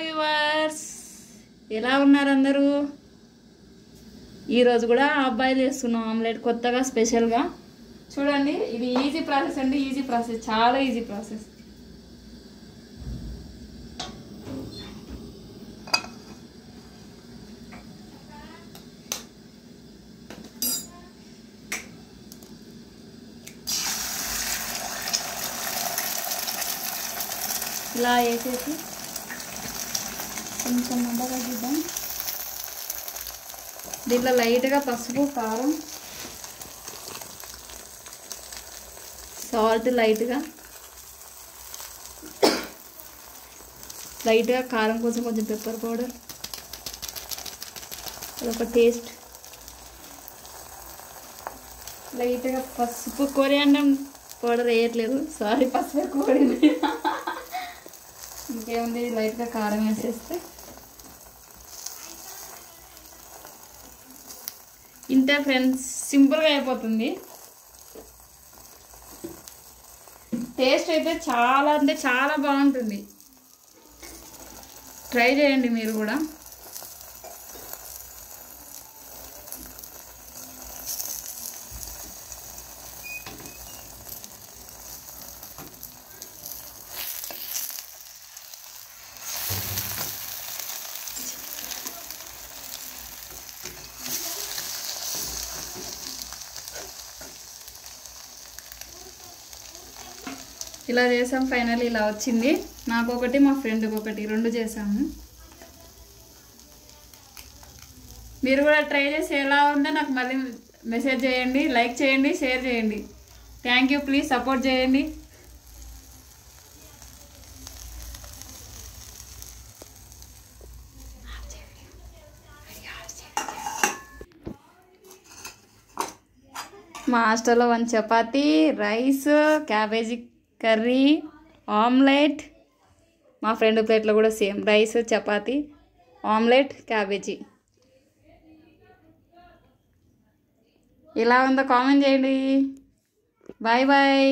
Viewers, ఎలా ఉన్నారు అందరూ? ఈరోజు కూడా అబ్బాయిలు వేస్తున్నాం ఆమ్లెట్ కొత్తగా స్పెషల్గా. చూడండి, ఇది ఈజీ ప్రాసెస్ అండి, ఈజీ ప్రాసెస్, చాలా ఈజీ ప్రాసెస్. ఇలా వేసేసి కొంచెం మందగా చూద్దాం. దీంట్లో లైట్గా పసుపు, కారం, సాల్ట్, లైట్గా కారం, కొంచెం పెప్పర్ పౌడర్, అదొక టేస్ట్. లైట్గా పసుపు, కొరియాండర్ పౌడర్ వేయట్లేదు, సారీ, పసుపు కోడింది. ఇంకేముంది, లైట్గా కారం వేసేస్తే ఇంతే ఫ్రెండ్స్, సింపుల్గా అయిపోతుంది. టేస్ట్ అయితే చాలా అంటే చాలా బాగుంటుంది. ట్రై చేయండి మీరు కూడా. ఇలా చేసాం, ఫైనల్ ఇలా వచ్చింది. నాకు ఒకటి, మా ఫ్రెండ్కి ఒకటి, 2 చేసాము. మీరు కూడా ట్రై చేసి ఎలా ఉందో నాకు మళ్ళీ మెసేజ్ చేయండి, లైక్ చేయండి, షేర్ చేయండి. థ్యాంక్ యూ, ప్లీజ్ సపోర్ట్ చేయండి. మా హాస్టల్లో 1 chapati, rice, cabbage curry, omelette. మా ఫ్రెండ్ ప్లేట్లో కూడా same rice, chapati, omelette, cabbage. ఎలా ఉందో కామెంట్ చేయండి. Bye bye.